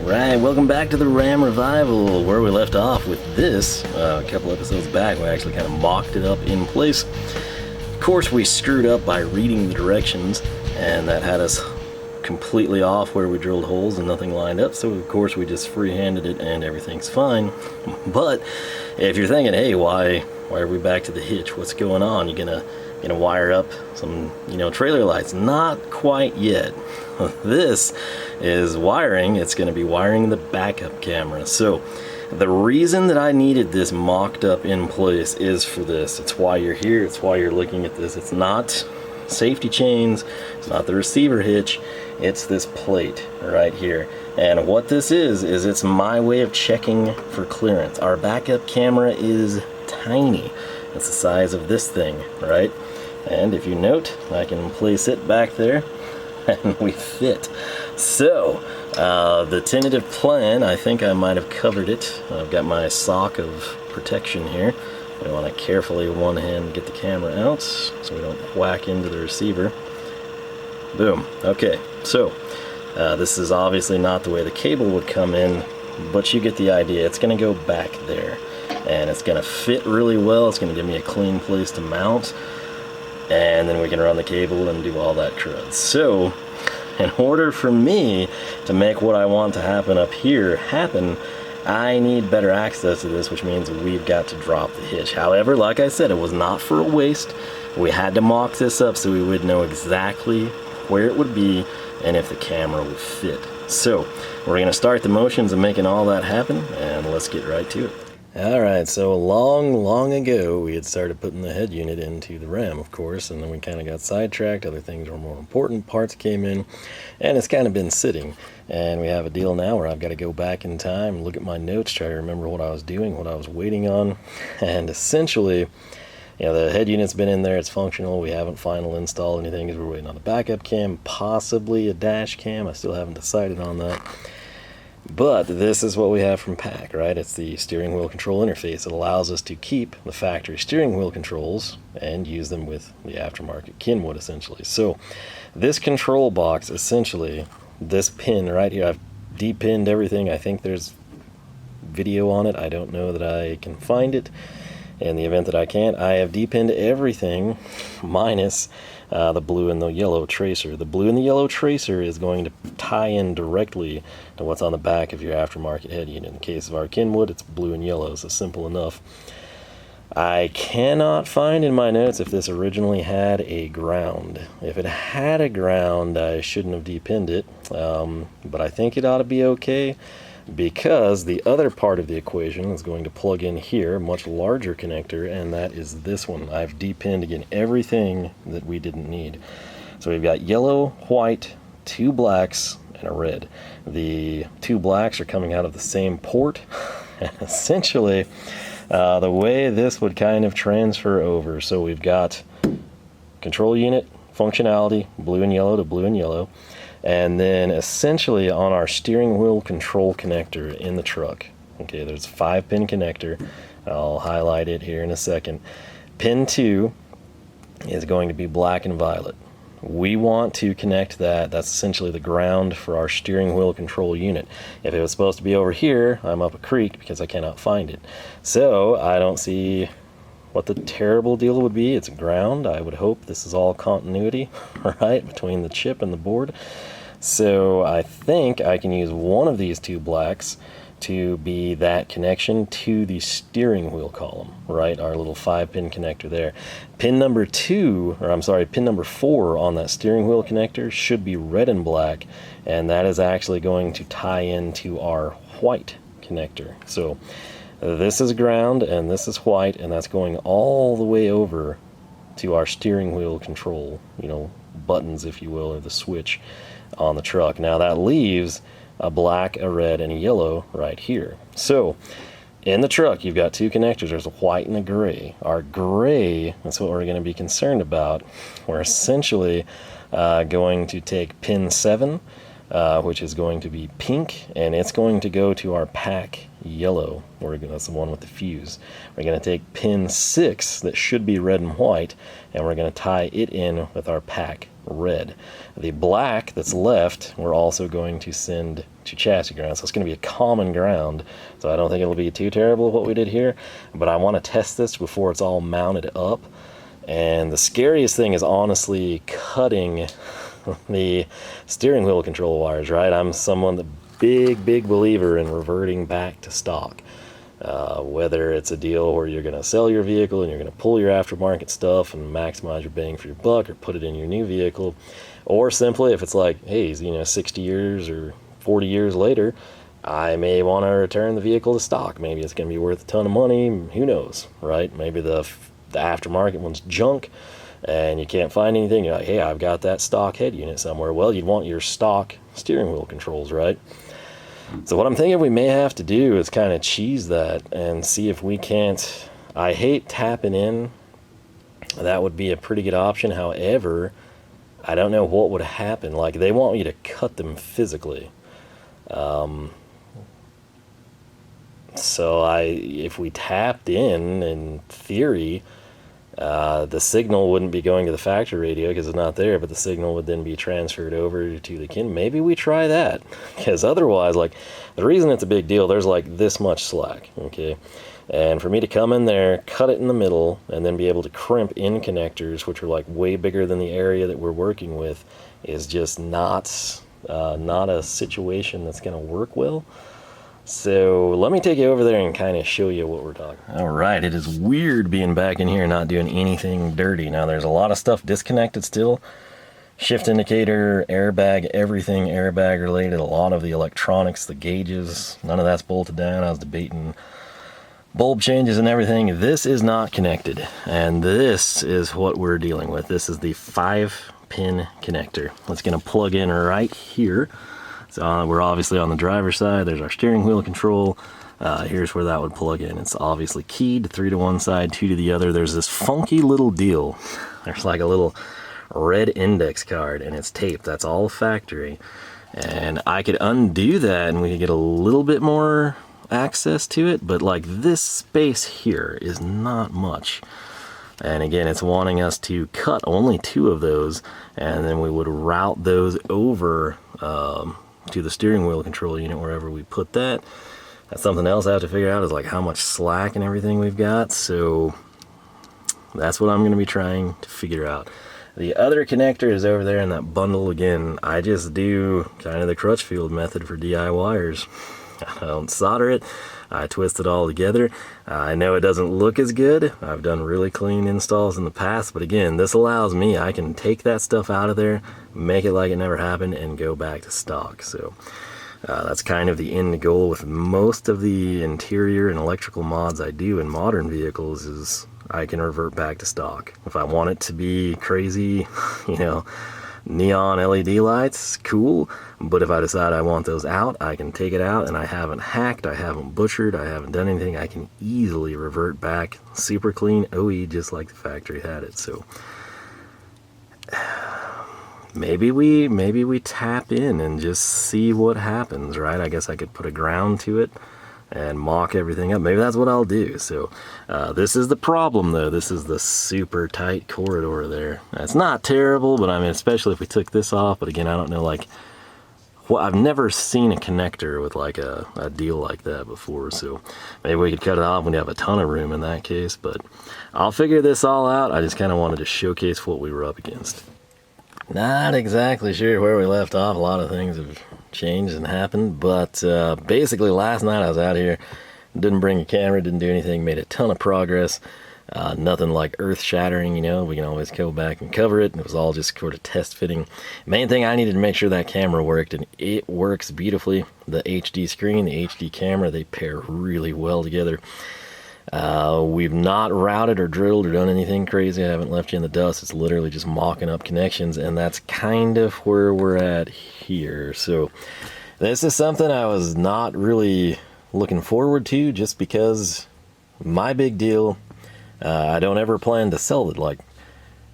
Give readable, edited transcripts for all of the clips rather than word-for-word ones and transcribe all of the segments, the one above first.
Alright, welcome back to the RAM Revival, where we left off with this a couple episodes back. We actually kind of mocked it up in place. Of course, we screwed up by reading the directions, and that had us completely off where we drilled holes and nothing lined up, so of course we just free-handed it and everything's fine. But if you're thinking, hey, why are we back to the hitch? What's going on? You gonna wire up some trailer lights? Not quite yet. This is wiring. It's going to be wiring the backup camera. So the reason that I needed this mocked up in place is for this. It's why you're here. It's why you're looking at this. It's not safety chains. It's not the receiver hitch. It's this plate right here. And what this is it's my way of checking for clearance. Our backup camera is tiny. It's the size of this thing, right? And if you note, I can place it back there and we fit. So the tentative plan, I think I might have covered it. I've got my sock of protection here. We want to carefully with one hand get the camera out so we don't whack into the receiver. Boom. Okay, so this is obviously not the way the cable would come in, but you get the idea. It's going to go back there and it's going to fit really well. It's going to give me a clean place to mount, and then we can run the cable and do all that crud. So in order for me to make what I want to happen up here happen, I need better access to this, which means we've got to drop the hitch. However, like I said, it was not for a waste. We had to mock this up so we would know exactly where it would be and if the camera would fit. So we're going to start the motions of making all that happen, and let's get right to it. Alright, so long ago we had started putting the head unit into the RAM, of course, and then we kind of got sidetracked. Other things were more important, parts came in, and it's kind of been sitting. And we have a deal now where I've got to go back in time, look at my notes, try to remember what I was doing, what I was waiting on, and essentially, the head unit's been in there, it's functional. We haven't final installed anything because we're waiting on the backup cam, possibly a dash cam. I still haven't decided on that. But this is what we have from PAC, right? It's the steering wheel control interface. It allows us to keep the factory steering wheel controls and use them with the aftermarket Kenwood, essentially. So this control box, essentially, this pin right here, I've depinned everything. I think there's video on it. I don't know that I can find it. In the event that I can't, I have depinned everything minus the blue and the yellow tracer. The blue and the yellow tracer is going to tie in directly to what's on the back of your aftermarket head unit. In the case of our Kenwood, it's blue and yellow, so simple enough. I cannot find in my notes if this originally had a ground. If it had a ground, I shouldn't have depinned it, but I think it ought to be okay, because the other part of the equation is going to plug in here, a much larger connector, and that is this one. I've depinned again everything that we didn't need. So we've got yellow, white, two blacks, and a red. The two blacks are coming out of the same port, and essentially the way this would kind of transfer over. So we've got control unit, functionality, blue and yellow to blue and yellow. And then essentially on our steering wheel control connector in the truck, okay, there's a 5-pin connector. I'll highlight it here in a second. Pin 2 is going to be black and violet. We want to connect that. That's essentially the ground for our steering wheel control unit. If it was supposed to be over here, I'm up a creek because I cannot find it. So I don't see what the terrible deal would be. It's ground. I would hope this is all continuity, right, between the chip and the board. So I think I can use one of these two blacks to be that connection to the steering wheel column, right, our little 5-pin connector there. Pin number 4 on that steering wheel connector should be red and black, and that is actually going to tie into our white connector. So this is ground and this is white, and that's going all the way over to our steering wheel control, buttons, if you will, or the switch on the truck. Now that leaves a black, a red, and a yellow right here. So in the truck, you've got two connectors. There's a white and a gray. Our gray, that's what we're going to be concerned about. We're essentially going to take pin 7, which is going to be pink, and it's going to go to our pack yellow. That's the one with the fuse. We're going to take pin 6 that should be red and white, and we're going to tie it in with our pack red. The black that's left we're also going to send to chassis ground, so it's going to be a common ground, so I don't think it'll be too terrible what we did here, but I want to test this before it's all mounted up. And the scariest thing is honestly cutting the steering wheel control wires, right? I'm someone that big believer in reverting back to stock. Whether it's a deal where you're going to sell your vehicle and you're going to pull your aftermarket stuff and maximize your bang for your buck, or put it in your new vehicle, or simply if it's like, hey, 60 years or 40 years later, I may want to return the vehicle to stock. Maybe it's going to be worth a ton of money. Who knows, right? Maybe the aftermarket one's junk and you can't find anything. You're like, hey, I've got that stock head unit somewhere. Well, you'd want your stock steering wheel controls, right? So what I'm thinking we may have to do is kind of cheese that and see if we can't. I hate tapping in. That would be a pretty good option. However, I don't know what would happen. Like, they want me to cut them physically. So if we tapped in theory, the signal wouldn't be going to the factory radio because it's not there, but the signal would then be transferred over to the Ken. Maybe we try that, because otherwise, like, the reason it's a big deal, there's like this much slack, okay? And for me to come in there, cut it in the middle, and then be able to crimp in connectors, which are like way bigger than the area that we're working with, is just not a situation that's going to work well. So let me take you over there and kind of show you what we're talking about. All right, it is weird being back in here not doing anything dirty. Now there's a lot of stuff disconnected still. Shift indicator, airbag, everything airbag related. A lot of the electronics, the gauges, none of that's bolted down. I was debating bulb changes and everything. This is not connected, and this is what we're dealing with. This is the 5-pin connector. It's going to plug in right here. So we're obviously on the driver's side. There's our steering wheel control. Here's where that would plug in. It's obviously keyed, 3 to one side, 2 to the other. There's this funky little deal. There's like a little red index card, and it's taped. That's all factory. And I could undo that and we could get a little bit more access to it, but like this space here is not much. And again, it's wanting us to cut only 2 of those, and then we would route those over to the steering wheel control unit wherever we put that. That's something else I have to figure out, is like how much slack and everything we've got. So that's what I'm going to be trying to figure out. The other connector is over there in that bundle. Again, I just do kind of the Crutchfield method for DIYers. I don't solder it, I twist it all together. I know it doesn't look as good. I've done really clean installs in the past, but again, this allows me, I can take that stuff out of there, make it like it never happened, and go back to stock. So that's kind of the end goal with most of the interior and electrical mods I do in modern vehicles, is I can revert back to stock. If I want it to be crazy, neon LED lights, cool. But if I decide I want those out, I can take it out, and I haven't hacked, I haven't butchered, I haven't done anything. I can easily revert back super clean OE, just like the factory had it. So maybe we tap in and just see what happens, right? I guess I could put a ground to it and mock everything up. Maybe that's what I'll do. So this is the problem, though. This is the super tight corridor there. It's not terrible, but I mean, especially if we took this off. But again, I don't know, like, I've never seen a connector with like a deal like that before. So maybe we could cut it off. We'd have a ton of room in that case. But I'll figure this all out. I just kind of wanted to showcase what we were up against. Not exactly sure where we left off. A lot of things have changed and happened, but basically last night I was out here, didn't bring a camera, didn't do anything, made a ton of progress. Nothing like earth shattering, we can always go back and cover it. It was all just sort of test fitting. Main thing, I needed to make sure that camera worked, and it works beautifully. The HD screen, the HD camera, they pair really well together. We've not routed or drilled or done anything crazy. I haven't left you in the dust. It's literally just mocking up connections, and that's kind of where we're at here. So this is something I was not really looking forward to, just because my big deal, I don't ever plan to sell it. Like,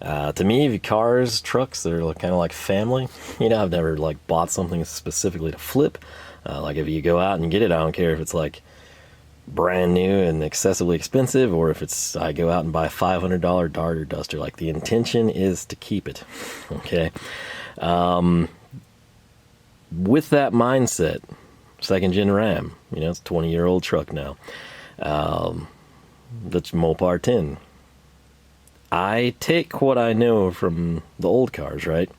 To me, cars, trucks, they're kind of like family. You know, I've never like bought something specifically to flip. Like if you go out and get it, I don't care if it's like brand new and excessively expensive, or if it's I go out and buy a $500 darter duster. Like the intention is to keep it. Okay. With that mindset, second gen Ram, you know, it's a 20-year-old truck now. That's Mopar 10. I take what I know from the old cars, right?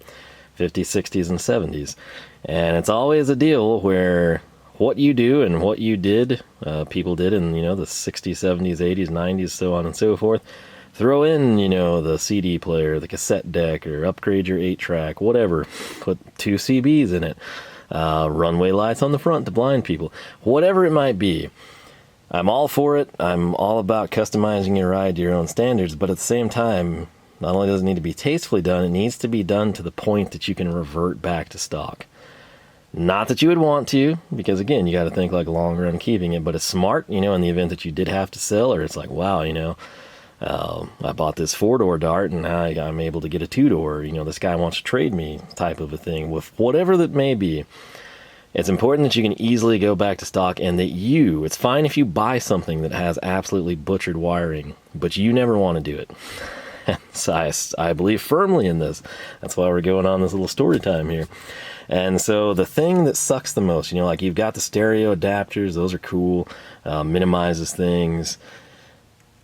50s, 60s, and 70s. And it's always a deal where what you do and what you did, people did in, you know, the 60s, 70s, 80s, 90s, so on and so forth. Throw in, you know, the CD player, the cassette deck, or upgrade your 8-track, whatever. Put 2 CBs in it. Runway lights on the front to blind people. Whatever it might be. I'm all for it. I'm all about customizing your ride to your own standards, but at the same time, not only does it need to be tastefully done, it needs to be done to the point that you can revert back to stock. Not that you would want to, because again, you got to think like long run keeping it, but it's smart, you know, in the event that you did have to sell, or it's like, wow, you know, I bought this 4-door Dart and now I'm able to get a 2-door, you know, this guy wants to trade me type of a thing. With whatever that may be, it's important that you can easily go back to stock, and that it's fine if you buy something that has absolutely butchered wiring, but you never want to do it. So I believe firmly in this. That's why we're going on this little story time here. And so the thing that sucks the most, you know, like you've got the stereo adapters, those are cool, minimizes things.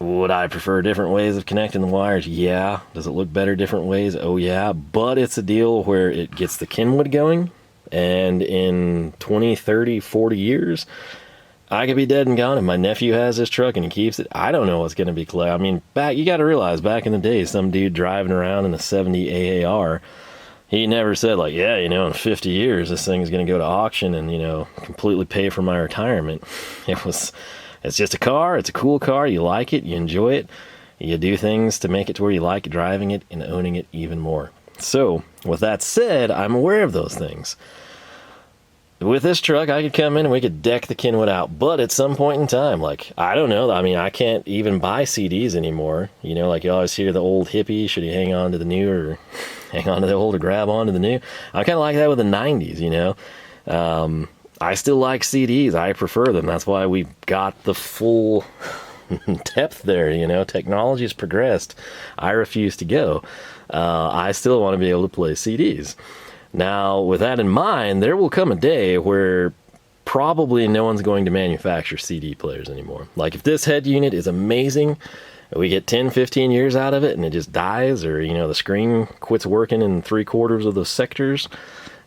Would I prefer different ways of connecting the wires? Yeah. Does it look better different ways? Oh yeah. But it's a deal where it gets the Kenwood going. And in 20, 30, 40 years, I could be dead and gone. If my nephew has this truck and he keeps it, I don't know what's going to be. I mean, you got to realize, back in the day, some dude driving around in a 70 AAR, he never said like, yeah, you know, in 50 years, this thing is going to go to auction and, you know, completely pay for my retirement. It's just a car. It's a cool car. You like it. You enjoy it. You do things to make it to where you like driving it and owning it even more. So, with that said, I'm aware of those things. With this truck, I could come in and we could deck the Kenwood out, but at some point in time, like, I don't know, I mean, I can't even buy CDs anymore. You know, like you always hear the old hippie, should he hang on to the new or hang on to the old or grab on to the new? I kind of like that with the 90s, you know. I still like CDs. I prefer them. That's why we got the full depth there, you know. Technology's progressed. I refuse to go. I still want to be able to play CDs. Now, with that in mind, there will come a day where probably no one's going to manufacture CD players anymore. Like if this head unit is amazing, we get 10, 15 years out of it and it just dies, or, you know, the screen quits working in 3/4 of the sectors,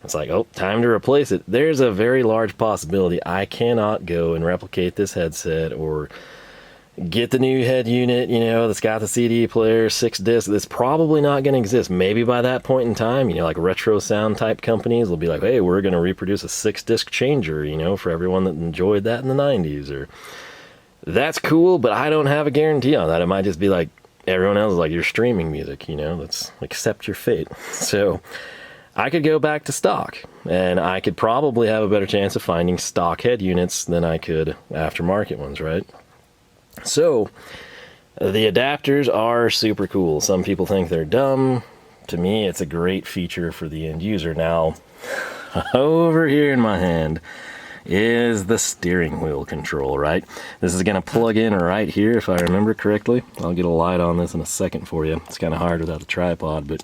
it's like, oh, time to replace it. There's a very large possibility I cannot go and replicate this headset or get the new head unit, you know, that's got the CD player, 6 discs. That's probably not going to exist. Maybe by that point in time, you know, like retro sound type companies will be like, hey, we're going to reproduce a 6-disc changer, you know, for everyone that enjoyed that in the 90s. Or that's cool, but I don't have a guarantee on that. It might just be like everyone else is like, you're streaming music, you know, let's accept your fate. So I could go back to stock, and I could probably have a better chance of finding stock head units than I could aftermarket ones, right? So, the adapters are super cool. Some people think they're dumb. To me, it's a great feature for the end user. Now, over here in my hand is the steering wheel control, right? This is going to plug in right here, if I remember correctly. I'll get a light on this in a second for you. It's kind of hard without the tripod, but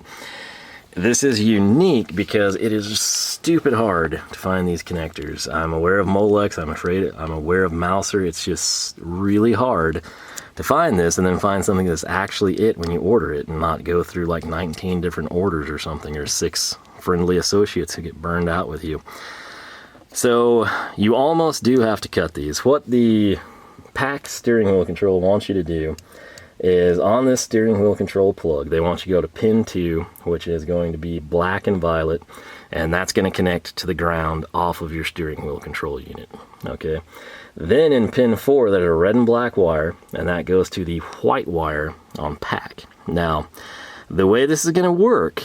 this is unique because it is stupid hard to find these connectors. I'm aware of Molex, I'm aware of Mouser. It's just really hard to find this and then find something that's actually it when you order it, and not go through like 19 different orders or something, or 6 friendly associates who get burned out with you. So you almost do have to cut these. What the pack steering wheel control wants you to do is on this steering wheel control plug, they want you to go to pin 2, which is going to be black and violet, and that's going to connect to the ground off of your steering wheel control unit. Okay. Then in pin 4, there's a red and black wire, and that goes to the white wire on pack. Now, the way this is going to work,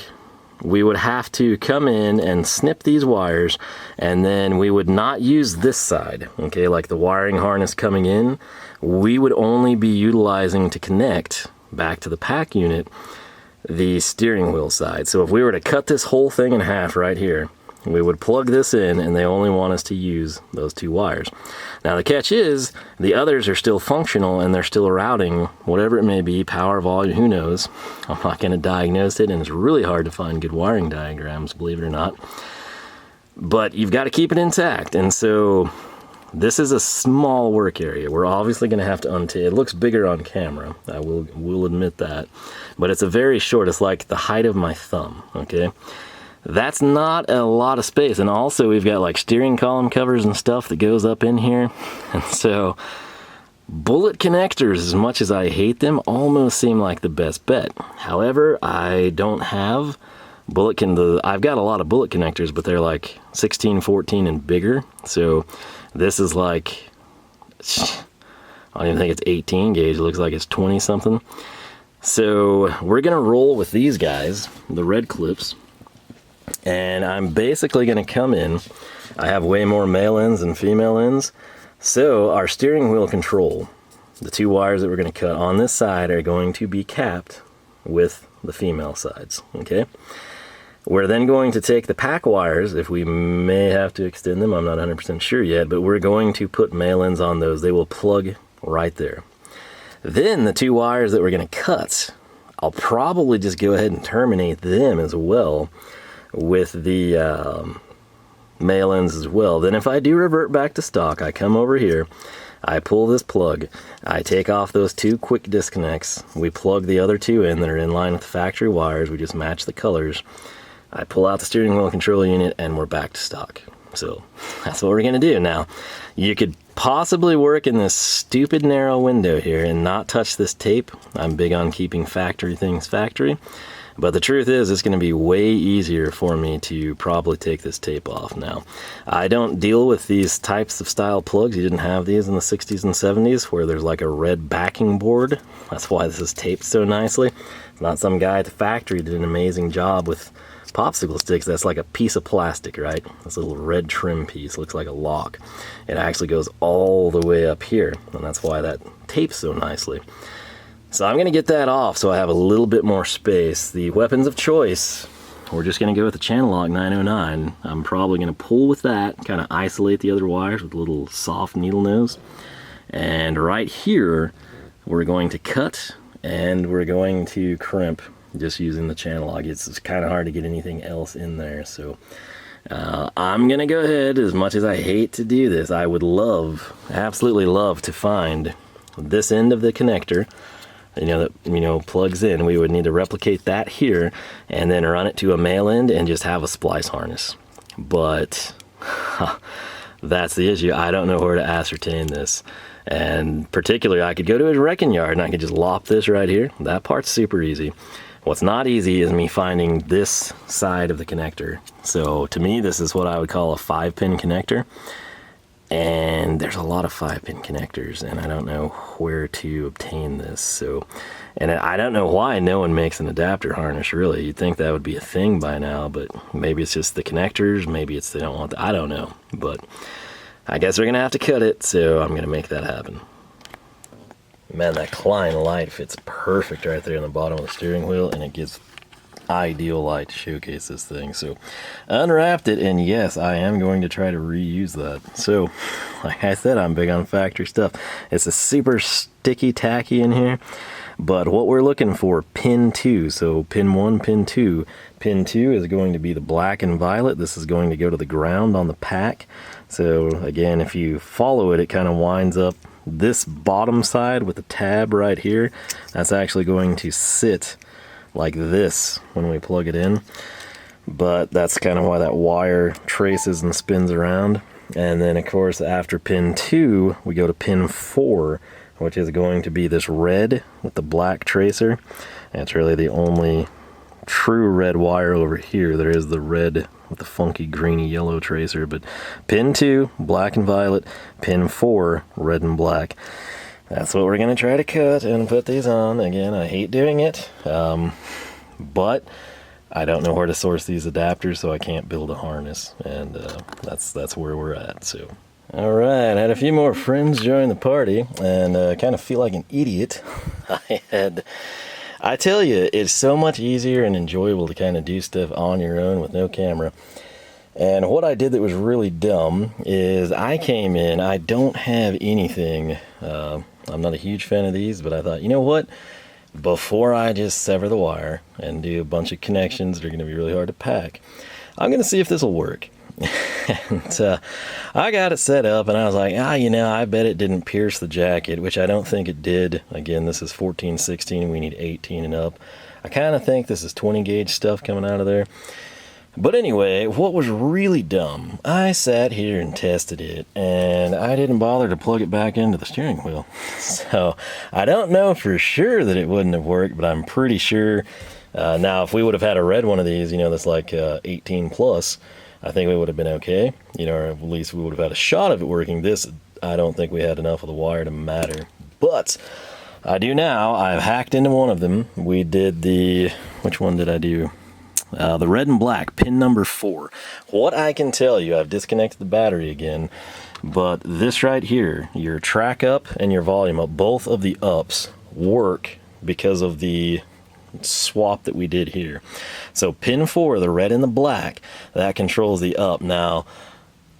we would have to come in and snip these wires, and then we would not use this side, okay, like the wiring harness coming in. We would only be utilizing to connect back to the pack unit the steering wheel side. So if we were to cut this whole thing in half right here, we would plug this in, and they only want us to use those 2 wires. Now the catch is, the others are still functional and they're still routing, whatever it may be, power, volume, who knows. I'm not going to diagnose it, and it's really hard to find good wiring diagrams, believe it or not. But you've got to keep it intact, and so this is a small work area. We're obviously going to have to untape. It looks bigger on camera, I will admit that, but it's a very short, it's like the height of my thumb, okay? That's not a lot of space, and also we've got like steering column covers and stuff that goes up in here, and so bullet connectors, as much as I hate them, almost seem like the best bet. However, I don't have I've got a lot of bullet connectors, but they're like 16, 14 and bigger, so this is like, I don't even think it's 18 gauge, it looks like it's 20 something. So we're gonna roll with these guys, the red clips. And I'm basically going to come in, I have way more male ends than female ends, so our steering wheel control, the 2 wires that we're going to cut on this side are going to be capped with the female sides, okay? We're then going to take the pack wires, if we may have to extend them, I'm not 100% sure yet, but we're going to put male ends on those. They will plug right there. Then the 2 wires that we're going to cut, I'll probably just go ahead and terminate them as well, with the male ends as well. Then if I do revert back to stock, I come over here, I pull this plug, I take off those 2 quick disconnects, we plug the other 2 in that are in line with the factory wires, we just match the colors, I pull out the steering wheel control unit, and we're back to stock. So that's what we're going to do. Now, you could possibly work in this stupid narrow window here and not touch this tape. I'm big on keeping factory things factory. But the truth is, it's going to be way easier for me to probably take this tape off now. I don't deal with these types of style plugs. You didn't have these in the 60s and 70s where there's like a red backing board. That's why this is taped so nicely. It's not some guy at the factory did an amazing job with popsicle sticks. That's like a piece of plastic, right? This little red trim piece looks like a lock. It actually goes all the way up here, and that's why that tapes so nicely. So I'm going to get that off so I have a little bit more space. The weapons of choice, we're just going to go with the channel lock 909. I'm probably going to pull with that, kind of isolate the other wires with a little soft needle nose. And right here, we're going to cut and we're going to crimp just using the channel lock. It's kind of hard to get anything else in there. So I'm going to go ahead, as much as I hate to do this, I would love, absolutely love to find this end of the connector, that plugs in. We would need to replicate that here and then run it to a male end and just have a splice harness. But that's the issue. I don't know where to ascertain this. And particularly, I could go to a wrecking yard and I could just lop this right here. That part's super easy. What's not easy is me finding this side of the connector. So to me, this is what I would call a 5-pin connector. And there's a lot of 5-pin connectors, and I don't know where to obtain this. So, and I don't know why no one makes an adapter harness, really. You'd think that would be a thing by now, but maybe it's just the connectors, maybe it's they don't want I don't know. But I guess we're going to have to cut it, so I'm going to make that happen. Man, that Klein light fits perfect right there in the bottom of the steering wheel, and it gives ideal light to showcase this thing. So unwrapped it, and yes, I am going to try to reuse that. So like I said, I'm big on factory stuff. It's a super sticky tacky in here, but what we're looking for, pin 2, so pin 1, pin 2. Pin 2 is going to be the black and violet. This is going to go to the ground on the pack. So again, if you follow it, it kind of winds up this bottom side with the tab right here. That's actually going to sit like this when we plug it in, but that's kind of why that wire traces and spins around. And then of course after pin 2 we go to pin 4, which is going to be this red with the black tracer. And it's really the only true red wire over here. There is the red with the funky greeny yellow tracer, but pin 2 black and violet, pin 4 red and black. That's what we're going to try to cut and put these on. Again, I hate doing it, but I don't know where to source these adapters, so I can't build a harness, and that's where we're at. So, all right, I had a few more friends join the party, and kind of feel like an idiot. I tell you, it's so much easier and enjoyable to kind of do stuff on your own with no camera. And what I did that was really dumb is I came in, I don't have anything, I'm not a huge fan of these, but I thought, you know what, before I just sever the wire and do a bunch of connections that are going to be really hard to pack, I'm going to see if this will work. And I got it set up and I was like, I bet it didn't pierce the jacket, which I don't think it did. Again, this is 14, 16, we need 18 and up. I kind of think this is 20 gauge stuff coming out of there. But anyway, what was really dumb, I sat here and tested it, and I didn't bother to plug it back into the steering wheel. So I don't know for sure that it wouldn't have worked, but I'm pretty sure. Now, if we would have had a red one of these, that's like 18 plus, I think we would have been okay, or at least we would have had a shot of it working. This, I don't think we had enough of the wire to matter. But I do now. I've hacked into one of them. We did which one did I do? The red and black, pin number 4. What I can tell you, I've disconnected the battery again, but this right here, your track up and your volume up, both of the ups work because of the swap that we did here. So pin 4, the red and the black, that controls the up. Now,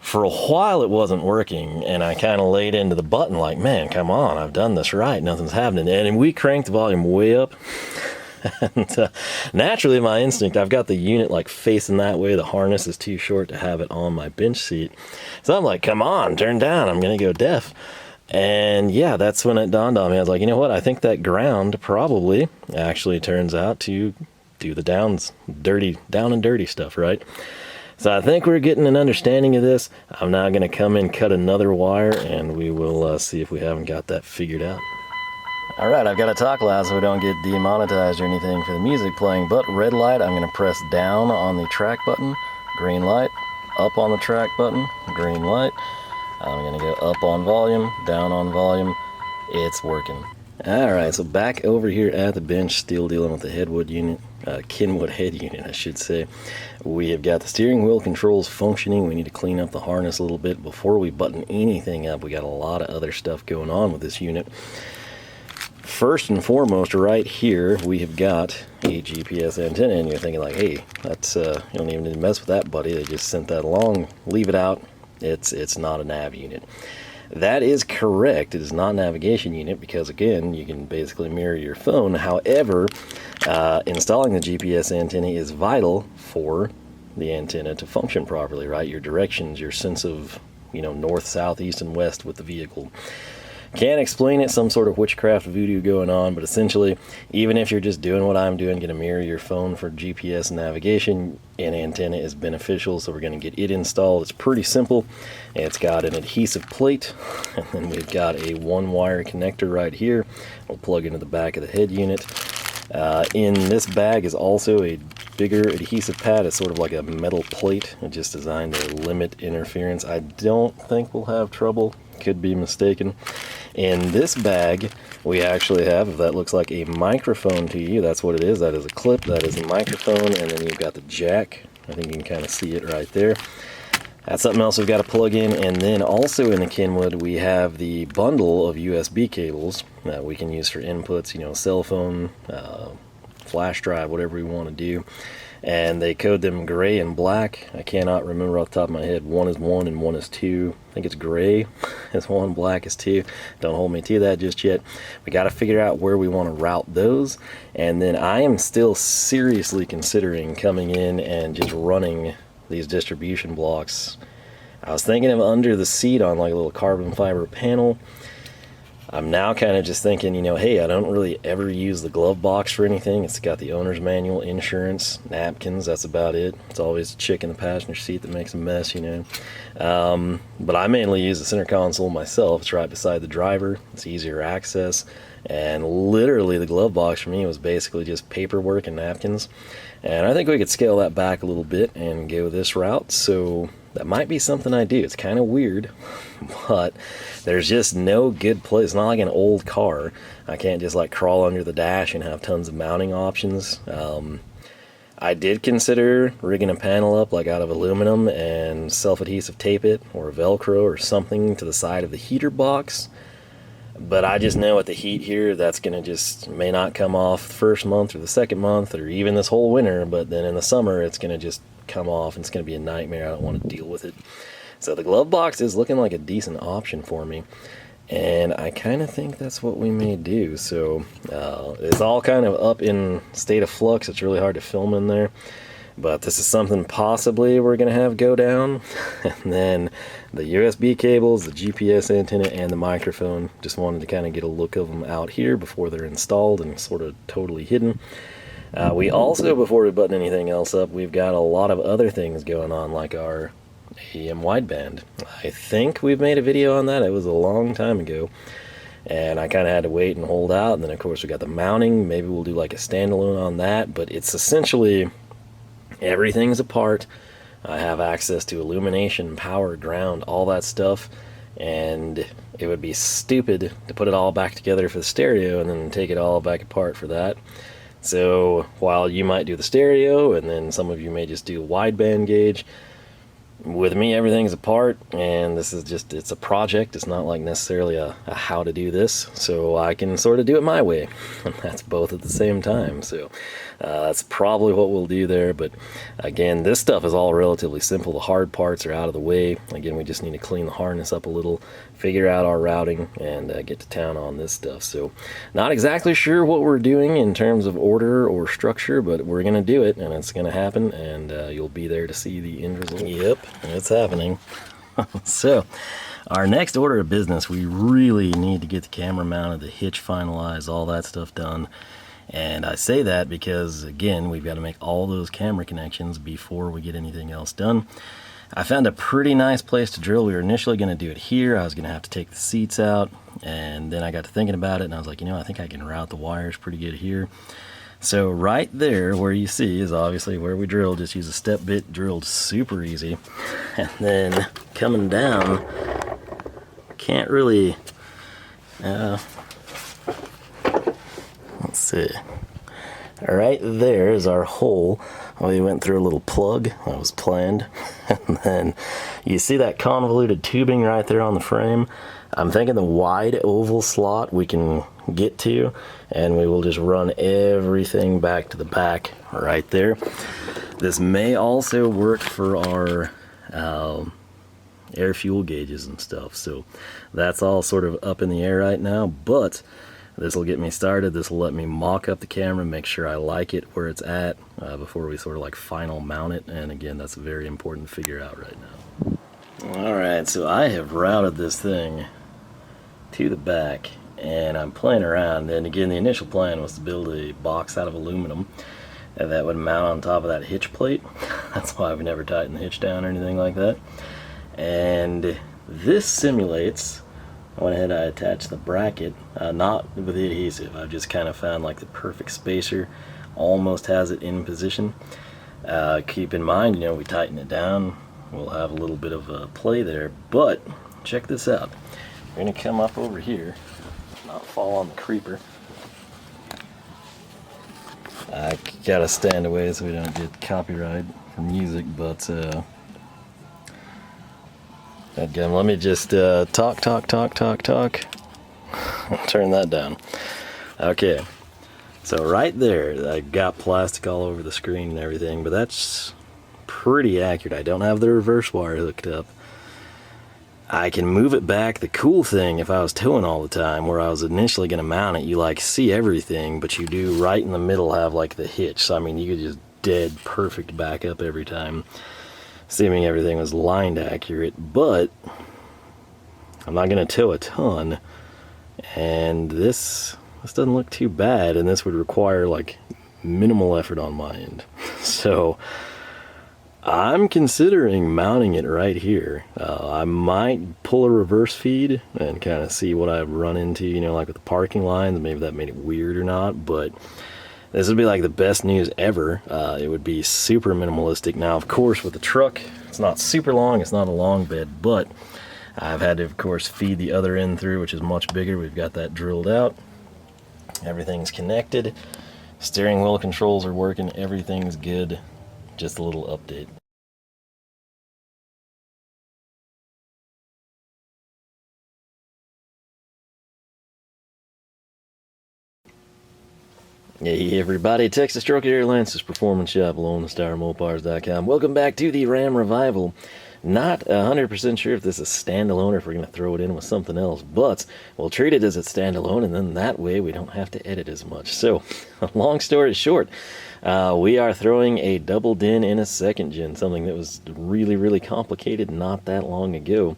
for a while it wasn't working, and I kind of laid into the button like, man, come on, I've done this right, nothing's happening. And we cranked the volume way up. And naturally, my instinct, I've got the unit like facing that way. The harness is too short to have it on my bench seat. So I'm like, come on, turn down. I'm going to go deaf. And yeah, that's when it dawned on me. I was like, you know what? I think that ground probably actually turns out to do the down and dirty stuff, right? So I think we're getting an understanding of this. I'm now going to come in, cut another wire, and we will see if we haven't got that figured out. Alright, I've got to talk loud so we don't get demonetized or anything for the music playing, but red light, I'm going to press down on the track button, green light, up on the track button, green light. I'm going to go up on volume, down on volume. It's working. Alright, so back over here at the bench, still dealing with the Kenwood head unit, I should say. We have got the steering wheel controls functioning. We need to clean up the harness a little bit before we button anything up. We got a lot of other stuff going on with this unit. First and foremost, right here, we have got a GPS antenna, and you're thinking like, hey, that's you don't even need to mess with that, buddy. They just sent that along. Leave it out. It's not a nav unit. That is correct. It is not a navigation unit because, again, you can basically mirror your phone. However, installing the GPS antenna is vital for the antenna to function properly, right? Your directions, your sense of, north, south, east, and west with the vehicle. Can't explain it, some sort of witchcraft voodoo going on, but essentially, even if you're just doing what I'm doing, going to mirror your phone for GPS navigation, an antenna is beneficial, so we're going to get it installed. It's pretty simple. It's got an adhesive plate, and then we've got a one-wire connector right here. We'll plug into the back of the head unit. In this bag is also a bigger adhesive pad. It's sort of like a metal plate. It's just designed to limit interference. I don't think we'll have trouble. Could be mistaken. In this bag, we actually have, if that looks like a microphone to you, that's what it is. That is a clip, that is a microphone, and then you've got the jack. I think you can kind of see it right there. That's something else we've got to plug in. And then also in the Kenwood, we have the bundle of USB cables that we can use for inputs, cell phone, flash drive, whatever we want to do. And they code them gray and black. I cannot remember off the top of my head. One is 1 and one is 2. I think it's gray is 1, black is 2. Don't hold me to that just yet. We got to figure out where we want to route those. And then I am still seriously considering coming in and just running these distribution blocks. I was thinking of under the seat on like a little carbon fiber panel. I'm now kind of just thinking, hey, I don't really ever use the glove box for anything. It's got the owner's manual, insurance, napkins, that's about it. It's always a chick in the passenger seat that makes a mess, But I mainly use the center console myself. It's right beside the driver. It's easier access. And literally the glove box for me was basically just paperwork and napkins. And I think we could scale that back a little bit and go this route. So that might be something I do. It's kind of weird, but there's just no good place. It's not like an old car. I can't just like crawl under the dash and have tons of mounting options. I did consider rigging a panel up like out of aluminum and self-adhesive tape it or Velcro or something to the side of the heater box. But I just know with the heat here, that's going to just may not come off the first month or the second month or even this whole winter, but then in the summer it's going to just come off and it's going to be a nightmare. I don't want to deal with it. So the glove box is looking like a decent option for me, and I kind of think that's what we may do. So it's all kind of up in state of flux. It's really hard to film in there, but this is something possibly we're going to have go down. And then the USB cables, the GPS antenna, and the microphone, just wanted to kind of get a look of them out here before they're installed and sort of totally hidden. We also, before we button anything else up, we've got a lot of other things going on, like our AEM Wideband. I think we've made a video on that. It was a long time ago, and I kind of had to wait and hold out. And then of course we got the mounting. Maybe we'll do like a standalone on that, but it's essentially everything's apart. I have access to illumination, power, ground, all that stuff, and it would be stupid to put it all back together for the stereo and then take it all back apart for that. So while you might do the stereo and then some of you may just do wideband gauge, with me everything's apart, and this is just, it's a project. It's not like necessarily a how to do this, so I can sort of do it my way, and that's both at the same time. So that's probably what we'll do there. But again, this stuff is all relatively simple. The hard parts are out of the way. Again, we just need to clean the harness up a little, figure out our routing, and get to town on this stuff. So not exactly sure what we're doing in terms of order or structure, but we're gonna do it, and it's gonna happen, and you'll be there to see the end result. Yep, it's happening. So our next order of business, we really need to get the camera mounted, the hitch finalized, all that stuff done. And I say that because, again, we've got to make all those camera connections before we get anything else done. I found a pretty nice place to drill. We were initially going to do it here. I was going to have to take the seats out, and then I got to thinking about it, and I was like, you know, I think I can route the wires pretty good here. So right there where you see is obviously where we drilled. Just use a step bit, drilled super easy. And then coming down, can't really, let's see. Right there is our hole. We went through a little plug that was planned. And then you see that convoluted tubing right there on the frame. I'm thinking the wide oval slot we can get to, and we will just run everything back to the back right there. This may also work for our air fuel gauges and stuff. So that's all sort of up in the air right now, but this will get me started. This will let me mock up the camera, make sure I like it where it's at before we sort of like final mount it. And again, that's very important to figure out right now. Alright, so I have routed this thing to the back, and I'm playing around. And again, the initial plan was to build a box out of aluminum and that would mount on top of that hitch plate. That's why I've never tightened the hitch down or anything like that. And this simulates, I went ahead and I attached the bracket, not with the adhesive. I've just kind of found like the perfect spacer, almost has it in position. Keep in mind, you know, we tighten it down, we'll have a little bit of a play there, but check this out. We're gonna come up over here, not fall on the creeper. I gotta stand away so we don't get copyright for music, but again, let me just talk. Turn that down. Okay, so right there, I got plastic all over the screen and everything, but that's pretty accurate. I don't have the reverse wire hooked up. I can move it back. The cool thing, if I was towing all the time, where I was initially going to mount it, you like see everything, but you do right in the middle have like the hitch. So I mean, you could just dead perfect back up every time, assuming everything was lined accurate. But I'm not going to tow a ton, and this doesn't look too bad, and this would require like minimal effort on my end. So I'm considering mounting it right here. I might pull a reverse feed and kind of see what I run into, you know, like with the parking lines. Maybe that made it weird or not, but this would be like the best news ever. It would be super minimalistic. Now, of course, with the truck, it's not super long, it's not a long bed, but I've had to, of course, feed the other end through, which is much bigger. We've got that drilled out. Everything's connected. Steering wheel controls are working. Everything's good. Just a little update. Hey everybody, Texas Truck Airlines Performance Shop, LoneStarMopars.com. Welcome back to the Ram Revival. Not 100% sure if this is standalone or if we're going to throw it in with something else, but we'll treat it as a standalone, and then that way we don't have to edit as much. So, long story short, we are throwing a double din in a second gen, something that was really complicated not that long ago.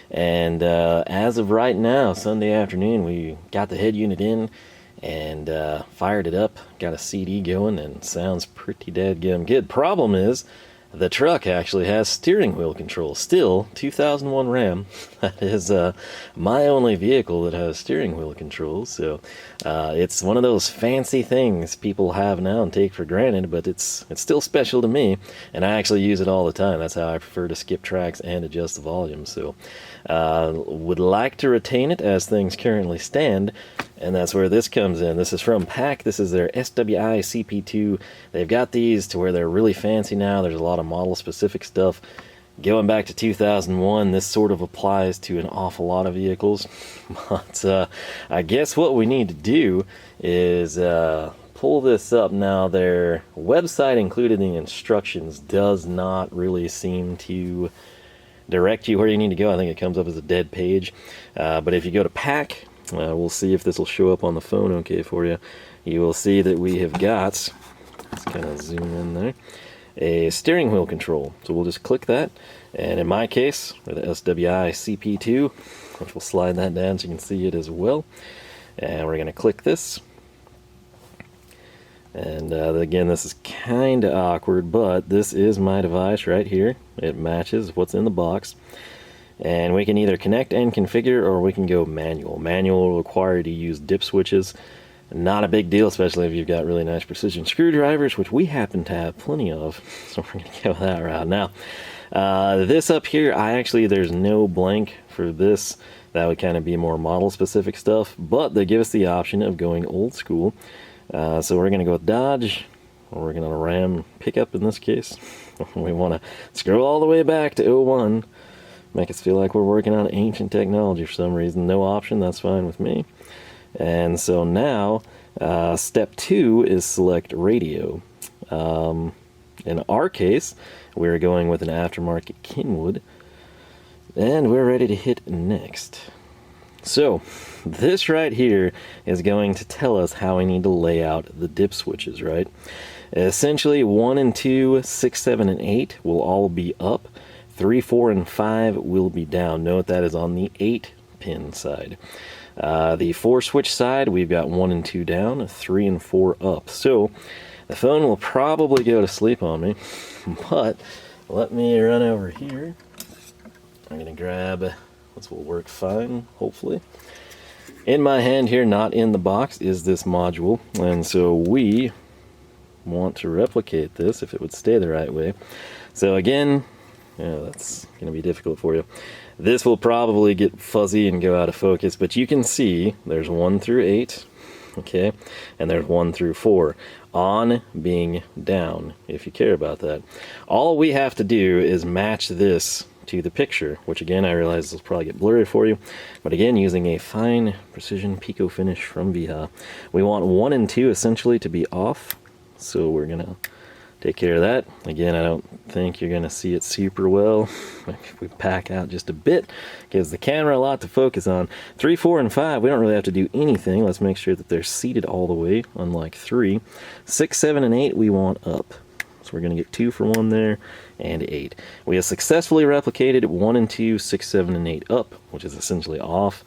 And as of right now, Sunday afternoon, we got the head unit in and fired it up, got a CD going, and sounds pretty dadgum good. Problem is, the truck actually has steering wheel control. Still, 2001 Ram. That is my only vehicle that has steering wheel control. So it's one of those fancy things people have now and take for granted, but it's still special to me, and I actually use it all the time. That's how I prefer to skip tracks and adjust the volume. So would like to retain it as things currently stand, and that's where this comes in. This is from PAC. This is their SWI-CP2. They've got these to where they're really fancy now. There's a lot of model-specific stuff. Going back to 2001, this sort of applies to an awful lot of vehicles. But I guess what we need to do is pull this up. Now, their website included in the instructions does not really seem to direct you where you need to go. I think it comes up as a dead page. But if you go to PAC, we'll see if this will show up on the phone okay for you. You will see that we have got, let's kind of zoom in there, a steering wheel control. So we'll just click that, and in my case, the SWI-CP2, which will slide that down so you can see it as well. And we're going to click this. And again, this is kind of awkward, but this is my device right here. It matches what's in the box. And we can either connect and configure, or we can go manual. Manual will require you to use dip switches. Not a big deal, especially if you've got really nice precision screwdrivers, which we happen to have plenty of. So we're going to go that route. Now, this up here, there's no blank for this. That would kind of be more model-specific stuff. But they give us the option of going old school. So we're going to go with Dodge, or we're going to Ram pickup in this case. We want to scroll all the way back to 01. Make us feel like we're working on ancient technology for some reason. No option, that's fine with me. And so now, step 2 is select radio. In our case, we're going with an aftermarket Kenwood, and we're ready to hit next. So, this right here is going to tell us how we need to lay out the dip switches, right? Essentially, 1 and 2, 6, 7, and 8 will all be up. 3, 4, and 5 will be down. Note that is on the 8-pin side. The 4 switch side, we've got 1 and 2 down, 3 and 4 up. So the phone will probably go to sleep on me, but let me run over here. I'm going to grab, this will work fine, hopefully. In my hand here, not in the box, is this module, and so we want to replicate this if it would stay the right way. So again, yeah, that's going to be difficult for you. This will probably get fuzzy and go out of focus, but you can see there's 1 through 8, okay, and there's 1 through 4. On being down, if you care about that. All we have to do is match this to the picture, which again, I realize this will probably get blurry for you, but again, using a fine precision pico finish from VHA, we want 1 and 2 essentially to be off, so we're going to take care of that. Again, I don't think you're going to see it super well. If we pack out just a bit, gives the camera a lot to focus on. 3, 4, and 5, we don't really have to do anything. Let's make sure that they're seated all the way, unlike 3. 6, 7, and 8 we want up. So we're going to get 2 for 1 there, and 8. We have successfully replicated 1 and 2, 6, 7, and 8 up, which is essentially off.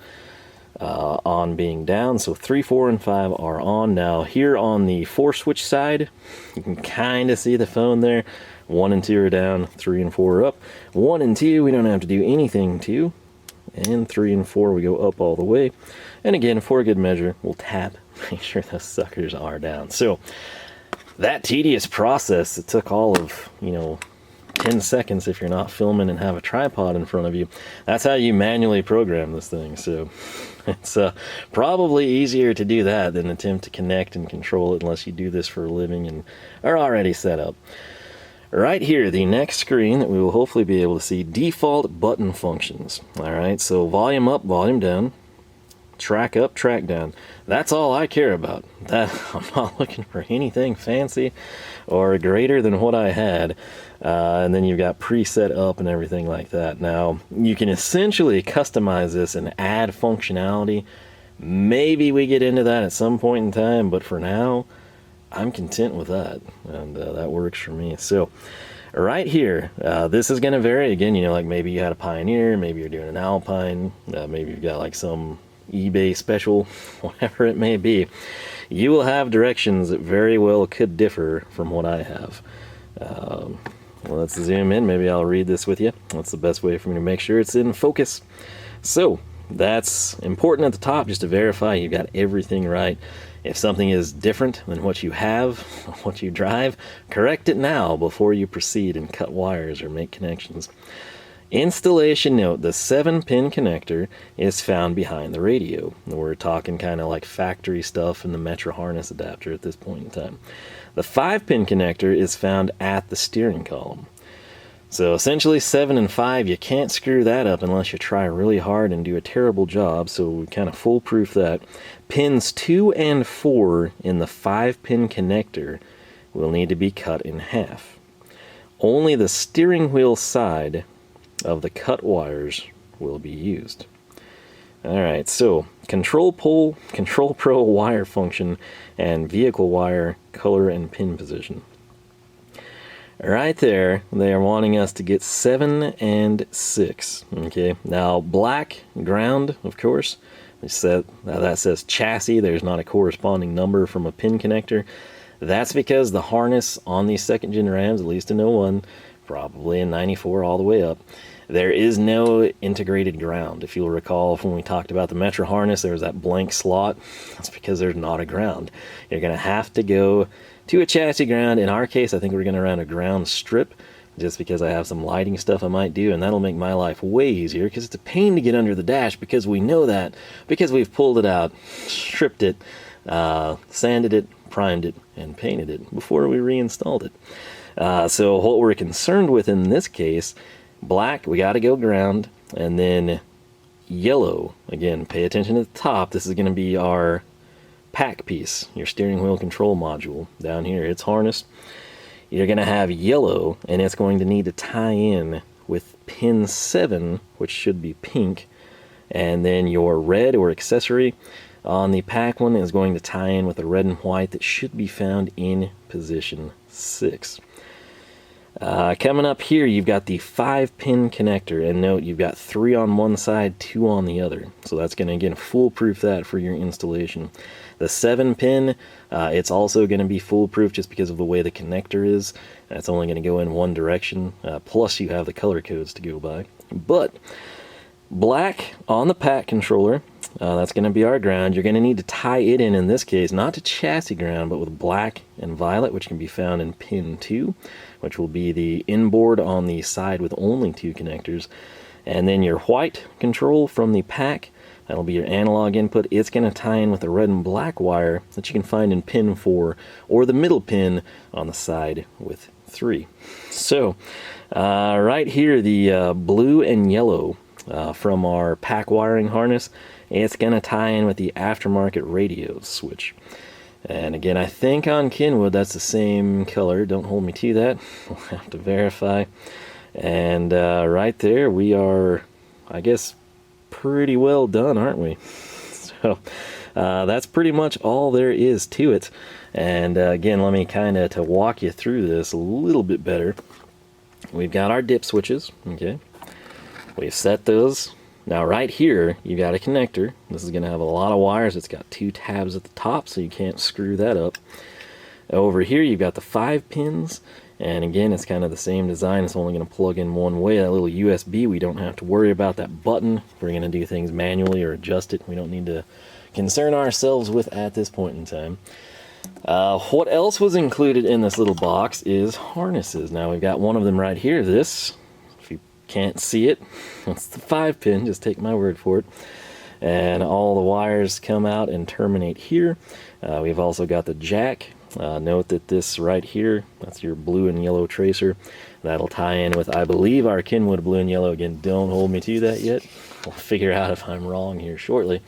On being down, so 3, 4, and 5 are on. Now here on the 4 switch side, you can kind of see the phone there. 1 and 2 are down, 3 and 4 are up. 1 and 2 we don't have to do anything to, and 3 and 4 we go up all the way. And again, for good measure, we'll tap, make sure those suckers are down. So that tedious process, it took all of, 10 seconds if you're not filming and have a tripod in front of you. That's how you manually program this thing. So it's probably easier to do that than attempt to connect and control it unless you do this for a living and are already set up. Right here, the next screen that we will hopefully be able to see, default button functions. Alright, so volume up, volume down, track up, track down. That's all I care about. I'm not looking for anything fancy or greater than what I had. And then you've got preset up and everything like that. Now, you can essentially customize this and add functionality. Maybe we get into that at some point in time, but for now, I'm content with that, and that works for me. So, right here, this is going to vary. Again, you know, like maybe you had a Pioneer, maybe you're doing an Alpine, maybe you've got like some eBay special, whatever it may be. You will have directions that very well could differ from what I have. Well, let's zoom in. Maybe I'll read this with you. That's the best way for me to make sure it's in focus. So, that's important at the top, just to verify you've got everything right. If something is different than what you have, what you drive, correct it now before you proceed and cut wires or make connections. Installation note, the 7-pin connector is found behind the radio. We're talking kind of like factory stuff in the Metro harness adapter at this point in time. The 5-pin connector is found at the steering column. So essentially 7 and 5, you can't screw that up unless you try really hard and do a terrible job, so we kind of foolproof that. Pins 2 and 4 in the 5-pin connector will need to be cut in half. Only the steering wheel side of the cut wires will be used. Alright, so control pole, control pro wire function, and vehicle wire color and pin position. Right there, they are wanting us to get 7 and 6. Okay, now black ground, of course. Now that says chassis. There's not a corresponding number from a pin connector. That's because the harness on these 2nd-gen Rams, at least in 01, probably in 94 all the way up, there is no integrated ground. If you'll recall when we talked about the Metro harness, there was that blank slot. That's because there's not a ground. You're going to have to go to a chassis ground. In our case, I think we're going to run a ground strip, just because I have some lighting stuff I might do, and that'll make my life way easier, because it's a pain to get under the dash, because we know that, because we've pulled it out, stripped it, sanded it, primed it, and painted it before we reinstalled it. So what we're concerned with in this case, black, we got to go ground, and then yellow, again, pay attention to the top. This is going to be our pack piece, your steering wheel control module. Down here, it's harnessed. You're going to have yellow, and it's going to need to tie in with pin 7, which should be pink, and then your red or accessory on the pack one is going to tie in with the red and white that should be found in position 6. Coming up here, you've got the 5-pin connector, and note you've got 3 on one side, 2 on the other. So that's going to, again, foolproof that for your installation. The 7-pin, it's also going to be foolproof just because of the way the connector is. That's only going to go in one direction, plus you have the color codes to go by. But black on the pack controller, that's going to be our ground. You're going to need to tie it in this case, not to chassis ground, but with black and violet, which can be found in pin 2, which will be the inboard on the side with only 2 connectors. And then your white control from the pack, that'll be your analog input. It's going to tie in with the red and black wire that you can find in pin 4, or the middle pin on the side with 3. So, right here, the blue and yellow from our pack wiring harness, it's going to tie in with the aftermarket radio switch. And again, I think on Kenwood that's the same color. Don't hold me to that. We'll have to verify. And right there, we are, I guess, pretty well done, aren't we? So that's pretty much all there is to it. And again, let me kind of to walk you through this a little bit better. We've got our dip switches. Okay, we've set those. Now right here, you got a connector. This is going to have a lot of wires. It's got 2 tabs at the top, so you can't screw that up. Over here, you've got the 5 pins. And again, it's kind of the same design. It's only going to plug in one way. That little USB, we don't have to worry about that button. If we're going to do things manually or adjust it, we don't need to concern ourselves with at this point in time. What else was included in this little box is harnesses. Now we've got one of them right here. This, if you can't see it, that's the 5-pin. Just take my word for it. And all the wires come out and terminate here. We've also got the jack. Note that this right here, that's your blue and yellow tracer. That'll tie in with, I believe, our Kenwood blue and yellow. Again, don't hold me to that yet. We'll figure out if I'm wrong here shortly.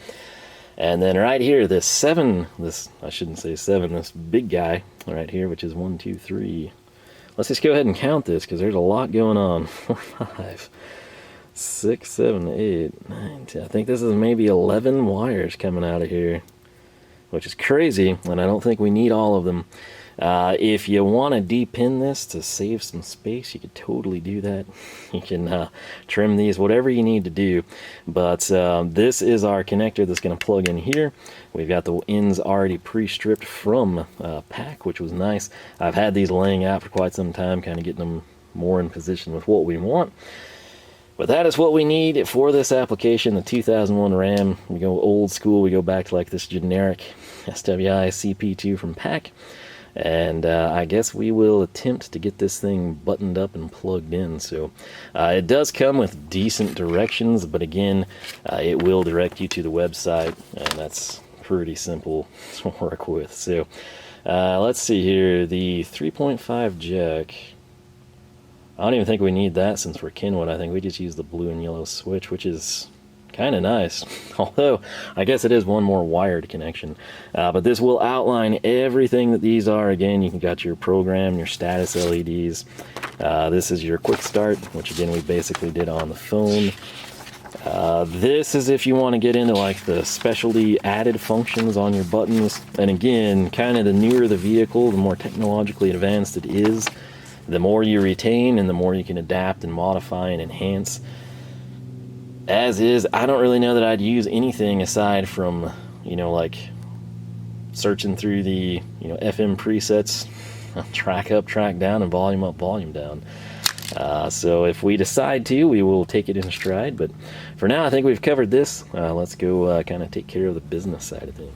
And then right here, this I shouldn't say 7, this big guy right here, which is 1, 2, 3. Let's just go ahead and count this because there's a lot going on. 4, 5, 6, 7, 8, 9, 10. I think this is maybe 11 wires coming out of here, which is crazy, and I don't think we need all of them. If you want to depin this to save some space, you could totally do that. You can trim these, whatever you need to do. But this is our connector that's going to plug in here. We've got the ends already pre-stripped from pack, which was nice. I've had these laying out for quite some time, kind of getting them more in position with what we want. But that is what we need for this application, the 2001 Ram. We go old school, we go back to like this generic SWI-CP2 from pack. And I guess we will attempt to get this thing buttoned up and plugged in. So it does come with decent directions, but again, it will direct you to the website, and that's pretty simple to work with. So let's see here, the 3.5 jack. I don't even think we need that since we're Kenwood. I think we just use the blue and yellow switch, which is kind of nice, although I guess it is one more wired connection. But this will outline everything that these are. Again, you got your program, your status LEDs. This is your quick start, which again we basically did on the phone. This is if you want to get into like the specialty added functions on your buttons. And again, kind of the newer the vehicle, the more technologically advanced it is, the more you retain and the more you can adapt and modify and enhance. As is, I don't really know that I'd use anything aside from, you know, like searching through the, you know, FM presets, track up, track down, and volume up, volume down. So if we decide to, we will take it in stride. But for now, I think we've covered this. Let's go kind of take care of the business side of things.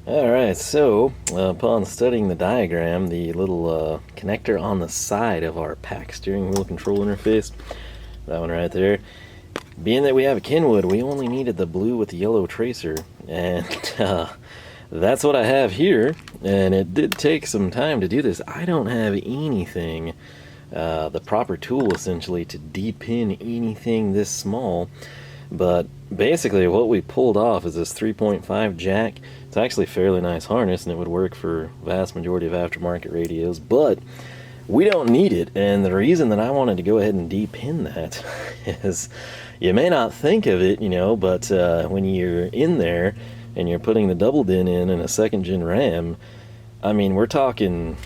Alright, so upon studying the diagram, the little connector on the side of our pack steering wheel control interface, that one right there, being that we have a Kenwood, we only needed the blue with the yellow tracer, and that's what I have here. And it did take some time to do this. I don't have anything, the proper tool essentially to depin anything this small, but basically what we pulled off is this 3.5 jack. It's actually a fairly nice harness, and it would work for vast majority of aftermarket radios, but we don't need it. And the reason that I wanted to go ahead and depin that is, you may not think of it, you know, but when you're in there and you're putting the double din in a 2nd gen Ram, I mean, we're talking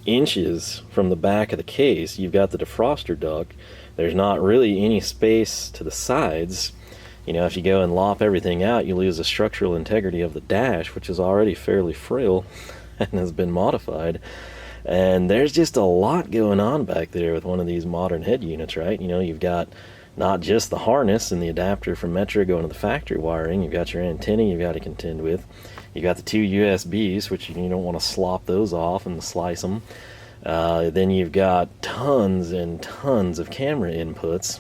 inches from the back of the case. You've got the defroster duct. There's not really any space to the sides. You know, if you go and lop everything out, you lose the structural integrity of the dash, which is already fairly frail and has been modified. And there's just a lot going on back there with one of these modern head units, right? You know, you've got not just the harness and the adapter from Metro going to the factory wiring. You've got your antenna you've got to contend with. You've got the 2 USBs, which you don't want to slop those off and slice them. Then you've got tons and tons of camera inputs.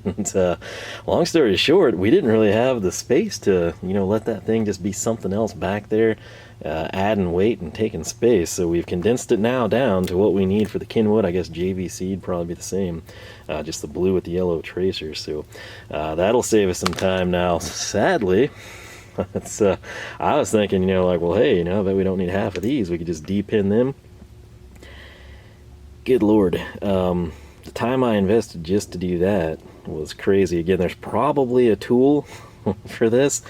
And long story short, we didn't really have the space to, you know, let that thing just be something else back there, adding weight and taking space. So we've condensed it now down to what we need for the Kenwood. I guess JVC would probably be the same, just the blue with the yellow tracers. So that'll save us some time now. Sadly, it's, I was thinking, you know, like, well, hey, you know, I bet we don't need half of these. We could just depin them. Good Lord. The time I invested just to do that was crazy. Again, there's probably a tool for this.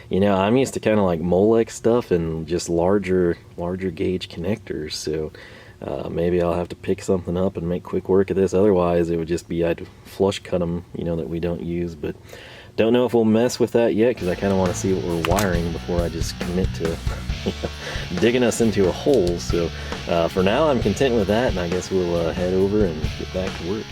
You know, I'm used to kind of like Molex stuff and just larger gauge connectors. So maybe I'll have to pick something up and make quick work of this. Otherwise, it would just be I'd flush cut them, you know, that we don't use. But don't know if we'll mess with that yet because I kind of want to see what we're wiring before I just commit to digging us into a hole. So for now, I'm content with that, and I guess we'll head over and get back to work.